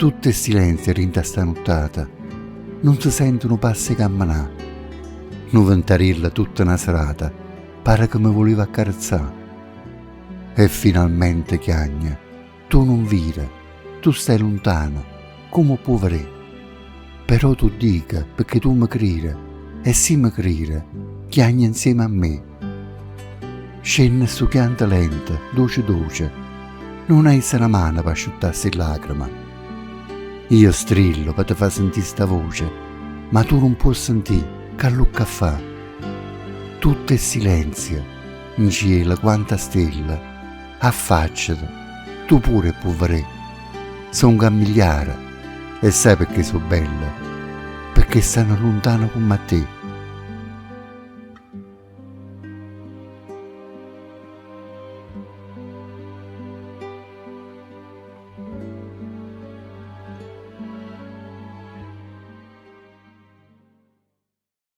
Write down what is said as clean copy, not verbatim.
Tutto è silenzio rinta sta nottata, non si sentono passi camminare. Non ventarilla tutta una serata, pare che mi voleva accarezzare. E finalmente chiagna, tu non vira, tu stai lontano, come poveri. Però tu dica, perché tu mi crire, e sì mi crire, chiagna insieme a me. Scende su chianta lenta, dolce dolce, non hai una mano per asciuttarsi le lacrime. Io strillo per te far sentire sta voce, ma tu non puoi sentire, che lucca fa. Tutto è silenzio, in cielo quanta stella, affacciati, tu pure povere. Sono cammigliara, e sai perché sono bella? Perché stanno lontano come te.